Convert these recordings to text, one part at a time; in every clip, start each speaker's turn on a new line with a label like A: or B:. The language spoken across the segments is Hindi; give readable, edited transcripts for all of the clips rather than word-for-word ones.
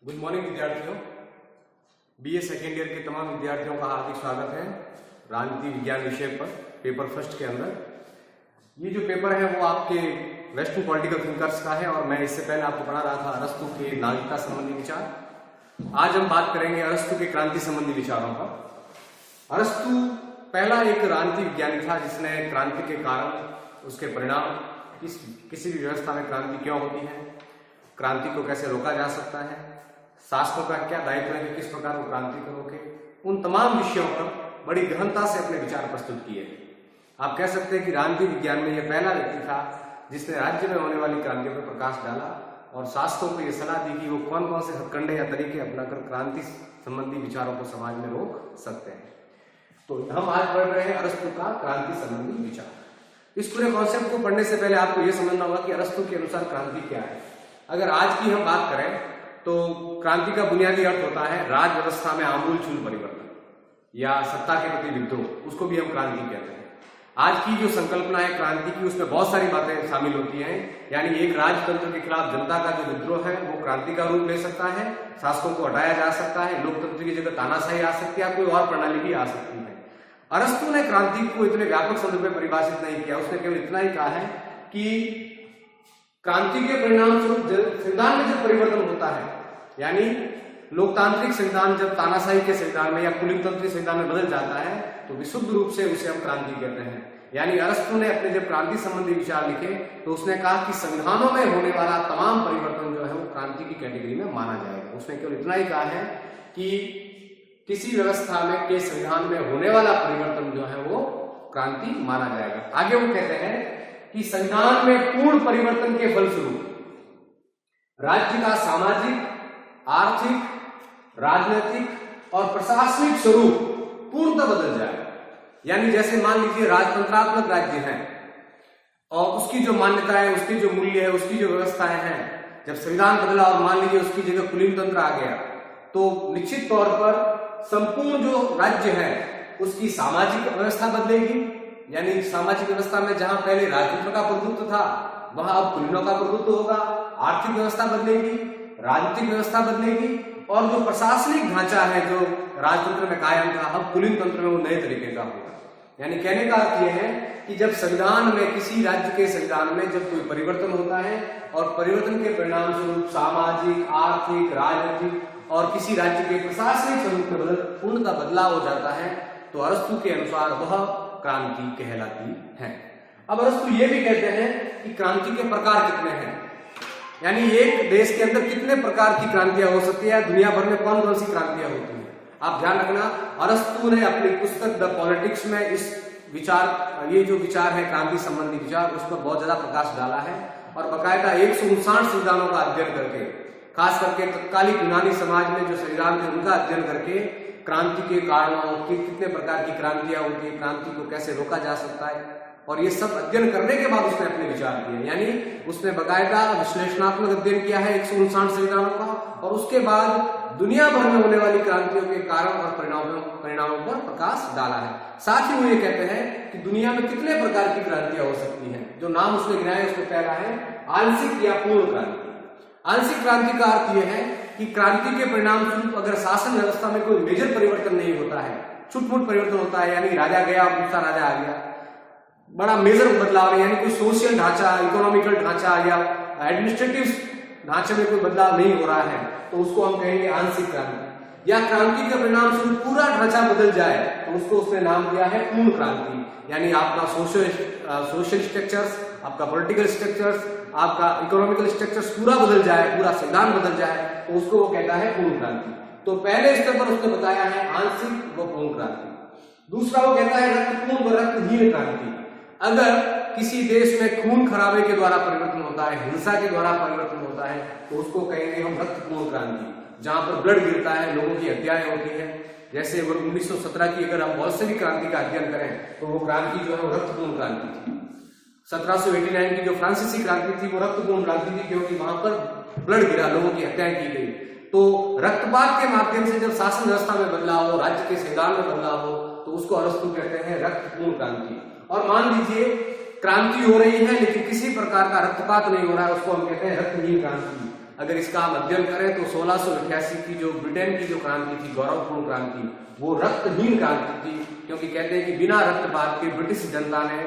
A: गुड मॉर्निंग विद्यार्थियों। बीए सेकेंड ईयर के तमाम विद्यार्थियों का हार्दिक स्वागत है राजनीति विज्ञान विषय पर पेपर फर्स्ट के अंदर। ये जो पेपर है वो आपके वेस्टर्न पॉलिटिकल थिंकर्स का है और मैं इससे पहले आपको पढ़ा रहा था अरस्तु के नागरिकता संबंधी विचार। आज हम बात करेंगे अरस्तु के क्रांति संबंधी विचारों पर। अरस्तु पहला एक राजनीति विज्ञानी था जिसने क्रांति के कारण, उसके परिणाम, किसी भी व्यवस्था में क्रांति क्यों होती है, क्रांति को कैसे रोका जा सकता है, शासकों का क्या दायित्व है कि किस प्रकार वो क्रांति को रोके, उन तमाम विषयों पर बड़ी गहनता से अपने विचार प्रस्तुत किए। आप कह सकते हैं कि राजनीति विज्ञान में यह पहला व्यक्ति था जिसने राज्य में होने वाली क्रांतियों पर प्रकाश डाला और शासकों को यह सलाह दी कि वो कौन कौन से हथकंडे या तरीके अपनाकर क्रांति संबंधी विचारों को समाज में रोक सकते हैं। तो हम आज पढ़ रहे हैं अरस्तु का क्रांति संबंधी विचार। इस पूरे कॉन्सेप्ट को पढ़ने से पहले आपको यह समझना होगा कि अरस्तु के अनुसार क्रांति क्या है। अगर आज की हम बात करें तो क्रांति का बुनियादी अर्थ होता है राज व्यवस्था में आमूलचूल परिवर्तन या सत्ता के प्रति विद्रोह, उसको भी हम क्रांति कहते हैं। आज की जो संकल्पना है क्रांति की, उसमें बहुत सारी बातें शामिल होती हैं। यानी एक राजतंत्र के खिलाफ जनता का जो विद्रोह है वो क्रांति का रूप ले सकता है, शासकों को हटाया जा सकता है, लोकतंत्र की जगह तानाशाही आ सकती है, कोई और प्रणाली भी आ सकती है। अरस्तु ने क्रांति को इतने व्यापक शब्द में परिभाषित नहीं किया, उसने केवल इतना ही कहा है कि क्रांति के परिणाम स्वरूप संविधान में जब परिवर्तन होता है, यानी लोकतांत्रिक संविधान जब तानाशाही के संविधान में या पुलितंत्री संविधान में बदल जाता है तो विशुद्ध रूप से उसे हम क्रांति कहते हैं। यानी अरस्तु ने अपने जब क्रांति संबंधी विचार लिखे तो उसने कहा कि संविधानों में होने वाला तमाम परिवर्तन जो है वो क्रांति की कैटेगरी में माना जाएगा। उसने केवल इतना ही कहा है कि किसी व्यवस्था में के संविधान में होने वाला परिवर्तन जो है वो क्रांति माना जाएगा। आगे वो कहते हैं कि संविधान में पूर्ण परिवर्तन के फलस्वरूप राज्य का सामाजिक, आर्थिक, राजनीतिक और प्रशासनिक स्वरूप पूर्णतः बदल जाए। यानी जैसे मान लीजिए राजतंत्रात्मक राज्य है और उसकी जो मान्यता है, उसकी जो मूल्य है, उसकी जो व्यवस्थाएं हैं, जब संविधान बदला और मान लीजिए उसकी जगह कुलीन तंत्र आ गया तो निश्चित तौर पर संपूर्ण जो राज्य है उसकी सामाजिक व्यवस्था बदलेगी। यानी सामाजिक व्यवस्था में जहां पहले राजतंत्र का प्रभुत्व था वहां अब कुलीनों का प्रभुत्व होगा, आर्थिक व्यवस्था बदलेगी, राजनीतिक व्यवस्था बदलेगी और जो प्रशासनिक ढांचा है जो राजतंत्र में कायम था अब कुलीन तंत्र में वो नए तरीके का होगा। यानी कहने का अर्थ यह है कि जब संविधान में, किसी राज्य के संविधान में जब कोई परिवर्तन होता है और परिवर्तन के परिणाम स्वरूप सामाजिक, आर्थिक, राजनीतिक और किसी राज्य के प्रशासनिक स्वरूप में पूर्णतः बदलाव हो जाता है तो अरस्तु के अनुसार वह क्रांति कहलाती है। अब अरस्तु ये भी कहते हैं कि क्रांति के प्रकार कितने हैं, यानी एक देश के अंदर कितने प्रकार की क्रांतियां हो सकती है, दुनिया भर में कौन कौन सी क्रांतियां होती हैं। आप ध्यान रखना, अरस्तु ने अपनी पुस्तक द पॉलिटिक्स में इस विचार, ये जो विचार है क्रांति संबंधी विचार, उस पर बहुत ज्यादा प्रकाश डाला है और बाकायदा 159 संविधानों का अध्ययन करके, खास करके तत्कालीन यूनानी समाज में जो संविधान थे उनका अध्ययन करके क्रांति के कारणों की, कितने प्रकार की क्रांतियां होती है, क्रांति को कैसे रोका जा सकता है, और ये सब अध्ययन करने के बाद उसने अपने विचार दिए। यानी उसने बाकायदा विश्लेषणात्मक अध्ययन किया है 159 संविधानों का और उसके बाद दुनिया भर में होने वाली क्रांतियों के कारण और परिणामों पर प्रकाश डाला है। साथ ही वो ये कहते हैं कि दुनिया में कितने प्रकार की क्रांतियां हो सकती हैं। जो नाम उसने गिनाए उसमें पहला है आंशिक या पूर्ण क्रांति। आंशिक क्रांति का अर्थ यह है कि क्रांति के परिणाम स्वरूप अगर शासन व्यवस्था में कोई मेजर परिवर्तन नहीं होता है, छुटपुट परिवर्तन होता है, यानी राजा गया और दूसरा राजा आ गया, बड़ा मेजर बदलाव है, यानी कोई सोशल ढांचा, इकोनॉमिकल ढांचा या एडमिनिस्ट्रेटिव ढांचे में कोई बदलाव नहीं हो रहा है तो उसको हम कहेंगे आंशिक क्रांति। या क्रांति के परिणाम स्वरूप पूरा ढांचा बदल जाए तो उसको उसने नाम दिया है पूर्ण क्रांति। यानी आपका सोशल स्ट्रक्चर्स, आपका पॉलिटिकल स्ट्रक्चर्स, आपका इकोनॉमिकल स्ट्रक्चर्स पूरा बदल जाए, पूरा संविधान बदल जाए तो उसको वो कहता है पूर्ण क्रांति। तो पहले स्तर पर उसने बताया है आंशिक व पूर्ण क्रांति। दूसरा वो कहता है रक्तपूर्ण व रक्तहीन क्रांति। अगर किसी देश में खून खराबे के द्वारा परिवर्तन होता है, हिंसा के द्वारा परिवर्तन होता है तो उसको कहेंगे हम रक्तपूर्ण क्रांति। जहां पर ब्लड गिरता है, लोगों की हत्याएं होती है, जैसे 1917 की अगर हम बॉल्शेविक क्रांति का अध्ययन करें तो वो क्रांति जो है वो रक्तपूर्ण क्रांति थी। 1789 की जो फ्रांसीसी क्रांति थी वो रक्तपूर्ण क्रांति थी क्योंकि वहां पर ब्लड गिरा, लोगों की हत्याएं की गई। तो रक्तपात के माध्यम से जब शासन व्यवस्था में बदलाव हो, राज्य के संविधान में बदलाव हो तो उसको अरस्तु कहते हैं रक्तपूर्ण क्रांति। और मान लीजिए क्रांति हो रही है लेकिन किसी प्रकार का रक्तपात नहीं हो रहा है, उसको हम कहते हैं रक्तहीन क्रांति। अगर इसका हम अध्ययन करें तो 1688 की जो ब्रिटेन की जो क्रांति थी, गौरवपूर्ण क्रांति, वो रक्तहीन क्रांति थी, क्योंकि कहते हैं कि बिना रक्तपात के ब्रिटिश जनता ने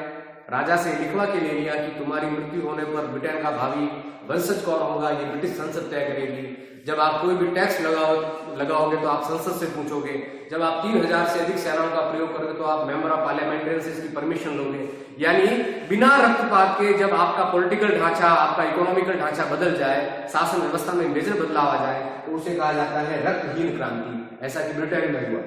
A: राजा से लिखवा के ले लिया कि तुम्हारी मृत्यु होने पर ब्रिटेन का भावी वंशज कौन होगा ये ब्रिटिश संसद तय करेगी। जब आप कोई भी टैक्स लगाओगे तो आप संसद से पूछोगे। जब आप 3000 से अधिक सेनाओं का प्रयोग करोगे तो आप मेंबर ऑफ पार्लियामेंट से इसकी परमिशन लोगे। यानी बिना रक्तपात के जब आपका पॉलिटिकल ढांचा, आपका इकोनॉमिकल ढांचा बदल जाए, शासन व्यवस्था में मेजर बदलाव आ जाए, तो उसे कहा जाता है रक्तहीन क्रांति, ऐसा कि ब्रिटेन में हुआ।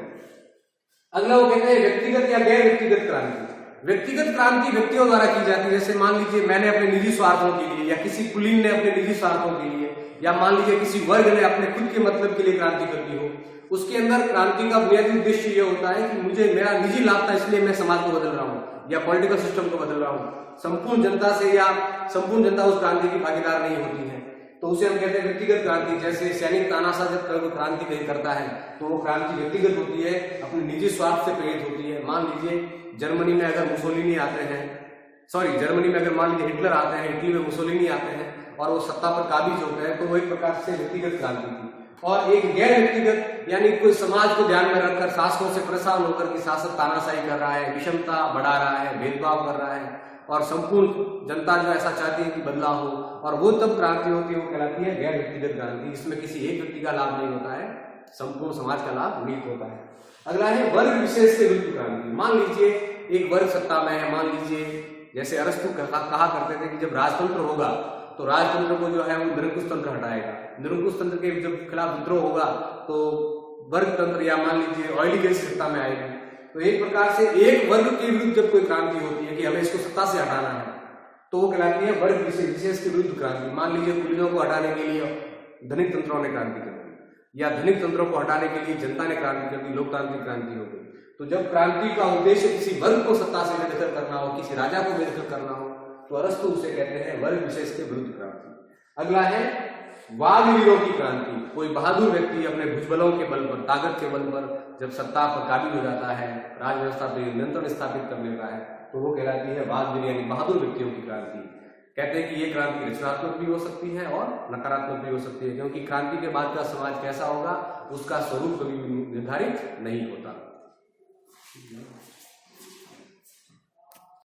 A: अगला वो कहते हैं व्यक्तिगत या गैर व्यक्तिगत क्रांति। व्यक्तिगत क्रांति व्यक्तियों द्वारा की जाती है, जैसे मान लीजिए मैंने अपने निजी स्वार्थों के लिए, या किसी कुलीन ने अपने निजी स्वार्थों के लिए, या मान लीजिए किसी वर्ग ने अपने खुद के मतलब के लिए क्रांति कर दी हो। उसके अंदर क्रांति का बुनियादी उद्देश्य ये होता है कि मुझे मेरा निजी लाभ था इसलिए मैं समाज को बदल रहा हूँ या पॉलिटिकल सिस्टम को बदल रहा हूँ। संपूर्ण जनता से या संपूर्ण जनता उस क्रांति की भागीदार नहीं होती है, तो उसे हम कहते हैं व्यक्तिगत क्रांति। जैसे सैनिक तानाशाह जब कोई क्रांति नहीं करता है तो वो क्रांति व्यक्तिगत होती है, अपने निजी स्वार्थ से प्रेरित होती है। मान लीजिए जर्मनी में अगर मुसोलिनी आते हैं, जर्मनी में अगर मान लीजिए हिटलर आते हैं, इटली में मुसोलिनी आते हैं और वो सत्ता पर काबिज होते हैं, तो वो एक प्रकार से व्यक्तिगत क्रांति थी। और एक गैर व्यक्तिगत यानी कोई समाज को ध्यान में रखकर शासकों से परेशान होकर कि शासक तानाशाही कर रहा है, विषमता बढ़ा रहा है, भेदभाव कर रहा है और संपूर्ण जनता जो ऐसा चाहती है कि बदलाव हो, और वो तब क्रांति होती है, वो कहलाती है गैर व्यक्तिगत क्रांति। इसमें किसी एक व्यक्ति का लाभ नहीं होता है, संपूर्ण समाज का लाभ निहित होता है। अगला है वर्ग विशेष से विरुद्ध क्रांति। मान लीजिए एक वर्ग सत्ता में है, मान लीजिए जैसे अरस्तु कहा करते थे कि जब राजतंत्र होगा तो राजतंत्र को जो है वो निरंकुश तंत्र हटाएगा। निरंकुश तंत्र के जब खिलाफ विद्रोह होगा तो वर्ग तंत्र या मान लीजिए ऑलिगेसी सत्ता में आएगी। तो एक प्रकार से एक वर्ग के विरुद्ध जब कोई क्रांति होती है कि हमें इसको सत्ता से हटाना है, तो वो कहलाती है वर्ग विशेष के विरुद्ध क्रांति। मान लीजिए कुलीनों को हटाने के लिए धनिक तंत्रों ने क्रांति कर दी, या धनिक तंत्रों को हटाने के लिए जनता ने क्रांति कर दी, लोकतांत्रिक क्रांति हो गई। तो जब क्रांति का उद्देश्य किसी वर्ग को सत्ता से बेदखल करना हो, किसी राजा को बेदखल करना हो, तो अरस्तु उसे कहते हैं वर्ग विशेष के विरुद्ध क्रांति। अगला है वाद विरोधी क्रांति। कोई बहादुर व्यक्ति अपने भुजबलों के बल पर, ताकत के बल पर जब सत्ता पर काबिज हो जाता है, राज व्यवस्था पर नियंत्रण स्थापित कर लेता है, तो वो कहलाती है वाद यानी बहादुर व्यक्तियों की क्रांति। कहते हैं कि ये क्रांति रचनात्मक भी हो सकती है और नकारात्मक भी हो सकती है, क्योंकि क्रांति के बाद का समाज कैसा होगा उसका स्वरूप कभी निर्धारित नहीं होता।